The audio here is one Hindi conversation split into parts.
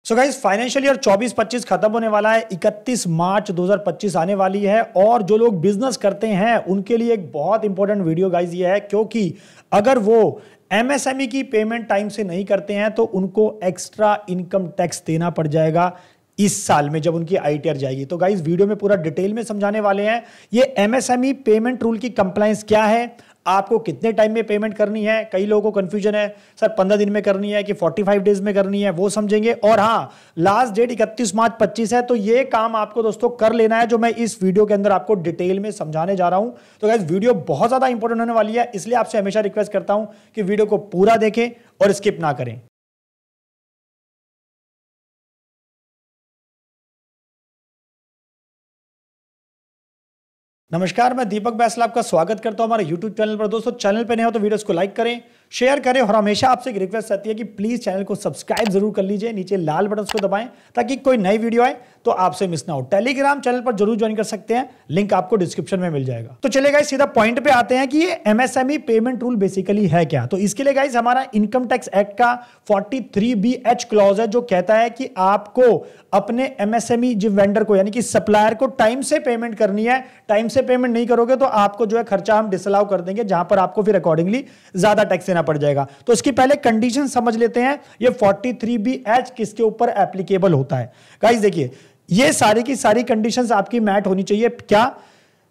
सो गाइस फाइनेंशियल ईयर 24-25 खत्म होने वाला है। 31 मार्च 2025 आने वाली है और जो लोग बिजनेस करते हैं उनके लिए एक बहुत इंपॉर्टेंट वीडियो गाइस ये है, क्योंकि अगर वो एमएसएमई की पेमेंट टाइम से नहीं करते हैं तो उनको एक्स्ट्रा इनकम टैक्स देना पड़ जाएगा इस साल में जब उनकी आईटीआर जाएगी। तो गाइस वीडियो में पूरा डिटेल में समझाने वाले हैं ये एमएसएमई पेमेंट रूल की कंप्लायंस क्या है, आपको कितने टाइम में पेमेंट करनी है। कई लोगों को कंफ्यूजन है सर 15 दिन में करनी है कि 45 डेज में करनी है, वो समझेंगे। और हाँ, लास्ट डेट 31 मार्च 25 है, तो ये काम आपको दोस्तों कर लेना है जो मैं इस वीडियो के अंदर आपको डिटेल में समझाने जा रहा हूं। तो गाइस वीडियो बहुत ज्यादा इंपॉर्टेंट होने वाली है, इसलिए आपसे हमेशा रिक्वेस्ट करता हूं कि वीडियो को पूरा देखें और स्किप ना करें। नमस्कार, मैं दीपक बैसल आपका स्वागत करता हूं हमारे YouTube चैनल पर। दोस्तों चैनल पे नए हो तो वीडियोस को लाइक करें, शेयर करें और हमेशा आपसे एक रिक्वेस्ट रहती है कि प्लीज चैनल को सब्सक्राइब जरूर कर लीजिए। नीचे लाल बटन को दबाएं ताकि कोई नई वीडियो आए तो आपसे मिस ना हो। टेलीग्राम चैनल पर जरूर ज्वाइन कर सकते हैं, लिंक आपको डिस्क्रिप्शन में मिल जाएगा। तो चलिए गाइस सीधा पॉइंट पे आते हैं कि ये एमएसएमई पेमेंट रूल बेसिकली है क्या। तो इसके लिए गाइस हमारा इनकम टैक्स एक्ट का 43BH क्लॉज है जो कहता है कि आपको अपने एमएसएमई जो वेंडर को यानी कि सप्लायर को टाइम से पेमेंट करनी है। टाइम से पेमेंट नहीं करोगे तो आपको जो है खर्चा हम डिसअलाउ कर देंगे, जहां पर आपको फिर अकॉर्डिंगली ज्यादा टैक्स देना पड़ जाएगा। तो इसकी पहले कंडीशन समझ लेते हैं, ये 43BH किसके ऊपर एप्लीकेबल होता है। गाइस देखिए, ये सारी की सारी कंडीशंस आपकी मैट होनी चाहिए। क्या?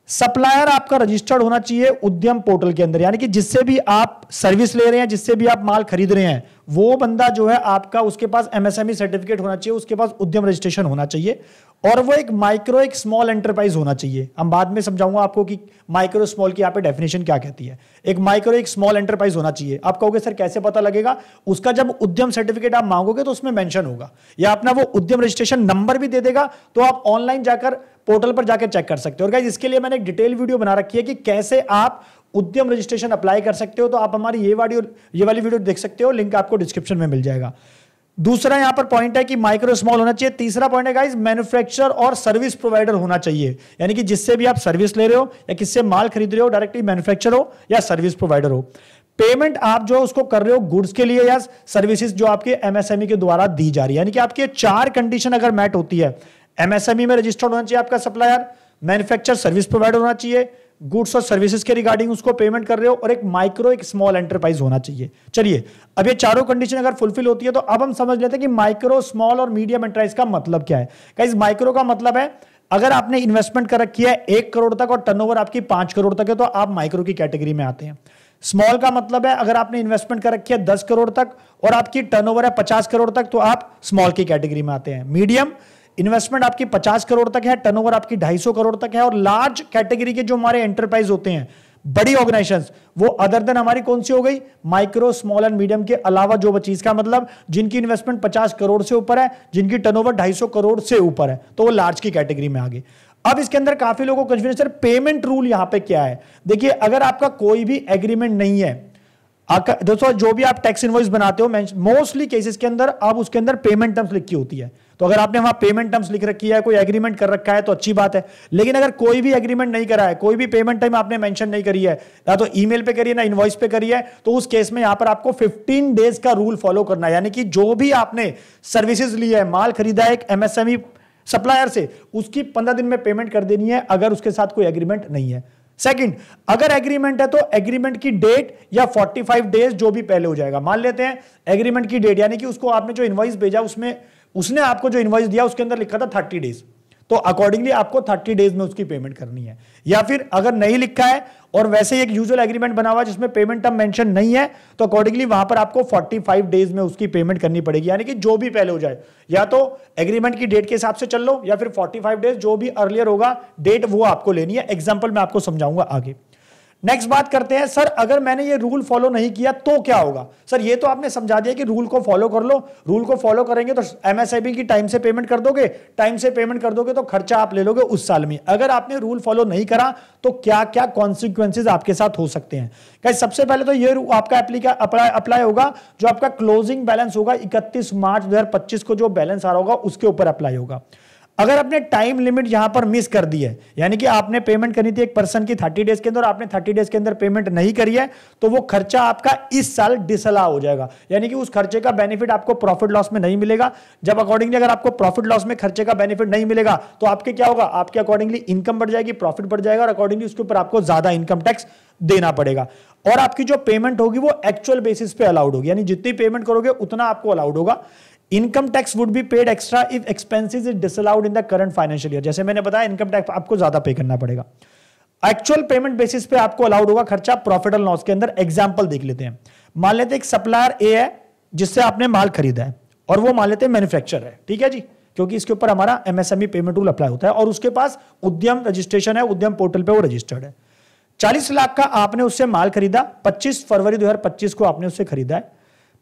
सप्लायर आपका रजिस्टर्ड होना चाहिए उद्यम पोर्टल के अंदर, यानी कि जिससे भी आप सर्विस ले रहे हैं, जिससे भी आप माल खरीद रहे हैं, वो बंदा जो है आपका, उसके पास एमएसएमई सर्टिफिकेट होना चाहिए, उसके पास उद्यम रजिस्ट्रेशन होना चाहिए और वो एक माइक्रो एक स्मॉल एंटरप्राइज होना चाहिए। हम बाद में समझाऊंगा आपको कि माइक्रो स्मॉल की यहाँ पे डेफिनेशन क्या कहती है। एक माइक्रो एक स्मॉल एंटरप्राइज होना चाहिए। आप कहोगे सर कैसे पता लगेगा? उसका जब उद्यम सर्टिफिकेट आप मांगोगे तो उसमें मेंशन होगा, या अपना वो उद्यम रजिस्ट्रेशन नंबर भी दे देगा, तो आप ऑनलाइन जाकर पोर्टल पर जाकर चेक कर सकते हो। और गाइस इसके लिए मैंने एक डिटेल वीडियो बना रखी है कि कैसे आप उद्यम रजिस्ट्रेशन अप्लाई कर सकते हो। तो आप हमारी ये वाली वीडियो देख सकते हो, लिंक आपको डिस्क्रिप्शन में मिल जाएगा। दूसरा यहां पर पॉइंट है कि माइक्रो स्मॉल होना चाहिए। तीसरा पॉइंट है गाइस मैन्युफैक्चरर और सर्विस प्रोवाइडर होना चाहिए, यानी कि जिससे भी आप सर्विस ले रहे हो या किससे माल खरीद रहे हो, डायरेक्टली मैन्युफैक्चरर हो या सर्विस प्रोवाइडर हो। पेमेंट आप जो उसको कर रहे हो गुड्स के लिए या सर्विसेज जो आपके एमएसएमई के द्वारा दी जा रही है, यानी कि आपकी चार कंडीशन अगर मैट होती है, एमएसएमई में रजिस्टर्ड होना चाहिए आपका सप्लायर, मैन्युफैक्चरर सर्विस प्रोवाइडर होना चाहिए, गुड्स और सर्विसेज के रिगार्डिंग उसको पेमेंट कर रहे हो, और एक माइक्रो एक स्मॉल एंटरप्राइज होना चाहिए। चलिए, अब ये चारों कंडीशन अगर फुलफिल होती है तो अब हम समझ लेते हैं कि माइक्रो स्मॉल और मीडियम एंटरप्राइज का मतलब क्या है। गाइस माइक्रो का मतलब है अगर आपने इन्वेस्टमेंट कर रखी है 1 करोड़ तक और टर्नओवर आपकी 5 करोड़ तक है तो आप माइक्रो की कैटेगरी में आते हैं। स्मॉल का मतलब है अगर आपने इन्वेस्टमेंट कर रखी है 10 करोड़ तक और आपकी टर्नओवर है 50 करोड़ तक तो आप स्मॉल की कैटेगरी में आते हैं। मीडियम इन्वेस्टमेंट आपकी 50 करोड़ तक है, टर्नओवर आपकी 250 करोड़ तक है। और लार्ज कैटेगरी के जो हमारे एंटरप्राइज होते हैं, बड़ी ऑर्गेनाइजेशंस, वो अदर देन हमारी कौन सी हो गई? माइक्रो स्मॉल एंड मीडियम के अलावा जो बची, इसका मतलब जिनकी इन्वेस्टमेंट 50 करोड़ से ऊपर है, जिनकी टर्नओवर 250 करोड़ से ऊपर है, तो वो लार्ज की कैटेगरी में आ गई। अब इसके अंदर काफी लोगों को कंफ्यूजन, सर पेमेंट रूल यहां पे क्या है? देखिए, अगर आपका कोई भी एग्रीमेंट नहीं है, दोस्तों जो भी आप टैक्स इनवॉइस बनाते हो मोस्टली केसेस के अंदर आप उसके अंदर पेमेंट टर्म्स लिखी होती है। तो अगर आपने वहां पेमेंट टर्म्स लिख रखी है, कोई एग्रीमेंट कर रखा है तो अच्छी बात है। लेकिन अगर कोई भी एग्रीमेंट नहीं करा है, कोई भी पेमेंट टाइम आपने मेंशन नहीं करी है, ना तो ईमेल पे करी है ना इनवॉइस पे करी है, तो उस केस में यहां पर आपको 15 डेज का रूल फॉलो करना है। यानी कि जो भी आपने सर्विसेज ली है, माल खरीदा है एक एमएसएमई सप्लायर से, उसकी 15 दिन में पेमेंट कर देनी है अगर उसके साथ कोई एग्रीमेंट नहीं है। सेकंड, अगर एग्रीमेंट है तो एग्रीमेंट की डेट या 45 डेज जो भी पहले हो जाएगा। मान लेते हैं एग्रीमेंट की डेट, यानी कि उसको आपने जो इनवॉइस भेजा उसमें उसने आपको जो इनवॉइस दिया उसके अंदर लिखा था 30 डेज, तो अकॉर्डिंगली आपको 30 डेज में उसकी पेमेंट करनी है। या फिर अगर नहीं लिखा है और वैसे ही एक यूजुअल एग्रीमेंट बना हुआ है जिसमें पेमेंट टर्म मेंशन नहीं है, तो अकॉर्डिंगली वहां पर आपको 45 डेज में उसकी पेमेंट करनी पड़ेगी। यानी कि जो भी पहले हो जाए, या तो एग्रीमेंट की डेट के हिसाब से चल लो या फिर 45 डेज जो भी अर्लियर होगा डेट वो आपको लेनी है। एग्जाम्पल मैं आपको समझाऊंगा आगे। नेक्स्ट बात करते हैं, सर अगर मैंने ये रूल फॉलो नहीं किया तो क्या होगा? सर ये तो आपने समझा दिया कि रूल को फॉलो कर लो, रूल को फॉलो करेंगे तो एमएसएमई की टाइम से पेमेंट कर दोगे, टाइम से पेमेंट कर दोगे तो खर्चा आप ले लोगे उस साल में। अगर आपने रूल फॉलो नहीं करा तो क्या क्या कॉन्सिक्वेंसेज आपके साथ हो सकते हैं? गाइस सबसे पहले तो ये आपका अप्लाई होगा, जो आपका क्लोजिंग बैलेंस होगा 31 मार्च 2025 को जो बैलेंस आ रहा होगा उसके ऊपर अप्लाई होगा। अगर आपने टाइम लिमिट यहां पर मिस कर दी है, यानी कि आपने पेमेंट करनी थी एक पर्सन की 30 डेज के अंदर, आपने 30 डेज के अंदर पेमेंट नहीं करी है, तो वो खर्चा आपका इस साल डिसअलाउ हो जाएगा, यानी कि उस खर्चे का बेनिफिट आपको प्रॉफिट लॉस में नहीं मिलेगा। जब अकॉर्डिंगली अगर आपको प्रॉफिट लॉस में खर्चे का बेनिफिट नहीं मिलेगा तो आपके क्या होगा, आपके अकॉर्डिंगली इनकम बढ़ जाएगी, प्रॉफिट बढ़ जाएगा और अकॉर्डिंगली उसके ऊपर आपको ज्यादा इनकम टैक्स देना पड़ेगा। और आपकी जो पेमेंट होगी वो एक्चुअल बेसिस पे अलाउड होगी, यानी जितनी पेमेंट करोगे उतना आपको अलाउड होगा। Income tax would be paid extra if expenses is disallowed in the current financial year. जैसे मैंने बताया इनकम टैक्स आपको ज्यादा पे करना पड़ेगा। एक्चुअल पेमेंट बेसिस पे आपको अलाउड होगा खर्चा प्रॉफिट एंड लॉस के अंदर। एग्जांपल देख लेते हैं। मान लेते हैं एक सप्लायर ए है जिससे आपने माल खरीदा है और वो मान लेते हैं मैन्युफैक्चरर है, ठीक है जी, क्योंकि इसके ऊपर हमारा एमएसएमई पेमेंट रूल अप्लाई होता है और उसके पास उद्यम रजिस्ट्रेशन है, उद्यम पोर्टल पे वो रजिस्टर्ड है। 40 लाख का आपने उससे माल खरीदा, 25 फरवरी 2025 को आपने उससे खरीदा है।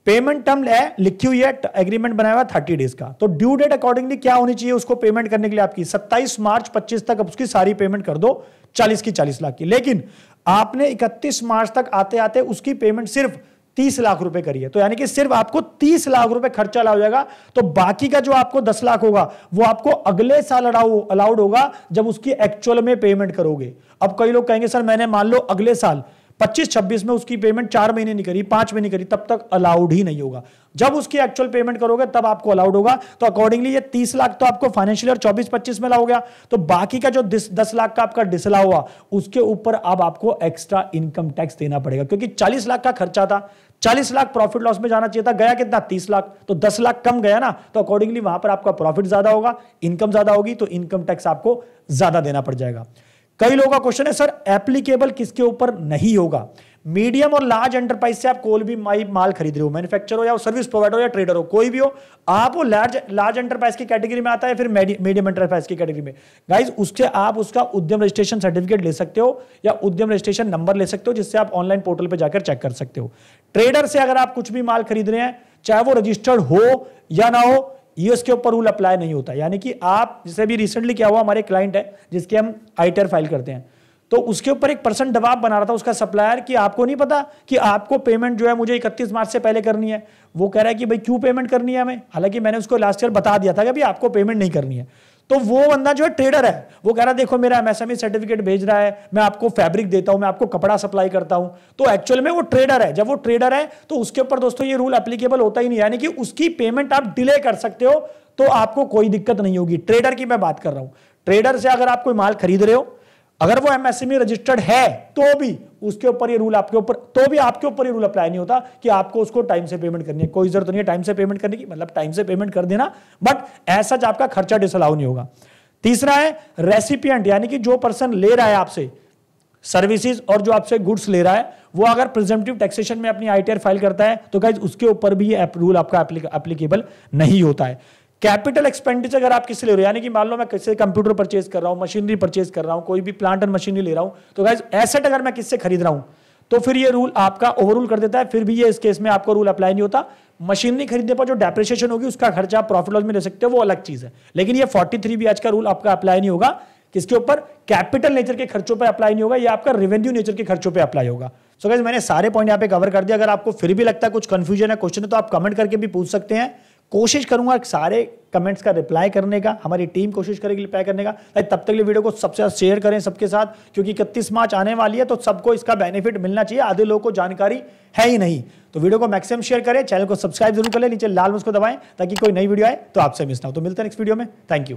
पेमेंट टर्म लिखी हुई है, एग्रीमेंट बनाया हुआ 30 डेज का, तो ड्यू डेट अकॉर्डिंगली क्या होनी चाहिए उसको पेमेंट करने के लिए आपकी 27 मार्च 25 तक उसकी सारी पेमेंट कर दो 40 की 40 लाख की। लेकिन आपने 31 मार्च तक आते आते उसकी पेमेंट सिर्फ 30 लाख रुपए करी है, तो यानी कि सिर्फ आपको 30 लाख रुपए खर्चा अलाउ हो जाएगा। तो बाकी का जो आपको 10 लाख होगा वो आपको अगले साल अलाउड होगा जब उसकी एक्चुअल में पेमेंट करोगे। अब कई लोग कहेंगे सर मैंने मान लो अगले साल 25-26 में उसकी पेमेंट 4 महीने नहीं करी, 5 महीने करी, तब तक अलाउड ही नहीं होगा। जब उसकी एक्चुअल पेमेंट करोगे तब आपको अलाउड होगा। तो अकॉर्डिंगली ये 30 लाख तो आपको फाइनेंशियल ईयर 24-25 में अलाउ हो गया, तो बाकी का जो 10 लाख का आपका डिसअलाउ हुआ उसके ऊपर अब आपको एक्स्ट्रा इनकम टैक्स देना पड़ेगा, क्योंकि 40 लाख का खर्चा था, 40 लाख प्रॉफिट लॉस में जाना चाहिए था, गया कितना 30 लाख, तो 10 लाख कम गया ना, तो अकॉर्डिंगली वहां पर आपका प्रॉफिट ज्यादा होगा, इनकम ज्यादा होगी, तो इनकम टैक्स आपको ज्यादा देना पड़ जाएगा। कई लोगों का क्वेश्चन है सर एप्लीकेबल किसके ऊपर नहीं होगा। मीडियम और लार्ज एंटरप्राइज से आप कोई भी माल खरीद रहे हो, मैन्युफैक्चर हो या सर्विस प्रोवाइडर हो या ट्रेडर हो, कोई भी हो, आप वो लार्ज एंटरप्राइज की कैटेगरी में आता है, फिर मीडियम एंटरप्राइज की कैटेगरी में, गाइज उससे आप उसका उद्यम रजिस्ट्रेशन सर्टिफिकेट ले सकते हो या उद्यम रजिस्ट्रेशन नंबर ले सकते हो, जिससे आप ऑनलाइन पोर्टल पर जाकर चेक कर सकते हो। ट्रेडर से अगर आप कुछ भी माल खरीद रहे हैं, चाहे वो रजिस्टर्ड हो या ना हो, ये उसके ऊपर रूल अप्लाई नहीं होता। यानी कि आप, जैसे भी रिसेंटली क्या हुआ, हमारे क्लाइंट है जिसके हम आईटीआर फाइल करते हैं, तो उसके ऊपर एक पर्सन दबाव बना रहा था उसका सप्लायर कि आपको नहीं पता कि आपको पेमेंट जो है मुझे 31 मार्च से पहले करनी है। वो कह रहा है कि भाई क्यों पेमेंट करनी है हमें, हालांकि मैंने उसको लास्ट ईयर बता दिया था कि भाई आपको पेमेंट नहीं करनी है। तो वो बंदा जो है ट्रेडर है, वो कह रहा है देखो मेरा एमएसएमई सर्टिफिकेट भेज रहा है, मैं आपको फैब्रिक देता हूं, मैं आपको कपड़ा सप्लाई करता हूं, तो एक्चुअल में वो ट्रेडर है। जब वो ट्रेडर है तो उसके ऊपर दोस्तों ये रूल एप्लीकेबल होता ही नहीं, यानी कि उसकी पेमेंट आप डिले कर सकते हो तो आपको कोई दिक्कत नहीं होगी। ट्रेडर की मैं बात कर रहा हूं। ट्रेडर से अगर आप कोई माल खरीद रहे हो, अगर वो एमएसएमई रजिस्टर्ड है तो भी उसके ऊपर ये रूल आपके ऊपर, तो भी आपके ऊपर ये रूल अप्लाई नहीं होता कि आपको उसको टाइम से पेमेंट करनी है। कोई जरूरत नहीं है टाइम से पेमेंट करने की, मतलब टाइम से पेमेंट कर देना, बट ऐसा आपका खर्चा डिसअलाउ नहीं होगा। तीसरा है रेसिपिएंट, यानी कि जो पर्सन ले रहा है आपसे सर्विसेज और जो आपसे गुड्स ले रहा है, वो अगर प्रिजम्पटिव टैक्सेशन में अपनी आईटीआर फाइल करता है तो गाइस उसके ऊपर भी ये रूल आपका एप्लीकेबल नहीं होता है। कैपिटल एक्सपेंडिचर अगर आप किससे ले रहे हो, यानी कि मान लो मैं किससे कंप्यूटर परचेज कर रहा हूं, मशीनरी परचेज कर रहा हूं, कोई भी प्लांट एंड मशीनरी ले रहा हूं, तो गाइस एसेट अगर मैं किससे खरीद रहा हूं तो फिर ये रूल आपका ओवररूल कर देता है, फिर भी ये इस केस में आपको रूल अप्लाई नहीं होता। मशीनरी खरीदने पर जो डेप्रिसिएशन होगी उसका खर्चा आप प्रॉफिट लॉस में ले सकते हो, वो अलग चीज है, लेकिन ये 43 भी आज का रूल आपका अप्लाई नहीं होगा। किसके ऊपर? कैपिटल नेचर के खर्चों पे अप्लाई नहीं होगा, ये आपका रेवेन्यू नेचर के खर्चों पे अप्लाई होगा। सो गाइस मैंने सारे पॉइंट यहाँ पे कवर कर दिया। अगर आपको फिर भी लगता है कुछ कंफ्यूजन है, क्वेश्चन है, तो आप कमेंट करके भी पूछ सकते हैं। कोशिश करूंगा सारे कमेंट्स का रिप्लाई करने का, हमारी टीम कोशिश करेगी रिप्लाई करने का। तब तक के लिए वीडियो को सबसे ज्यादा शेयर करें सबके साथ, क्योंकि 31 मार्च आने वाली है तो सबको इसका बेनिफिट मिलना चाहिए, आधे लोगों को जानकारी है ही नहीं। तो वीडियो को मैक्सिमम शेयर करें, चैनल को सब्सक्राइब जरूर कर ले, नीचे लाल बटन को दबाएं ताकि कोई नई वीडियो आए तो आपसे मिस ना हो। तो मिलते हैं नेक्स्ट वीडियो में, थैंक यू।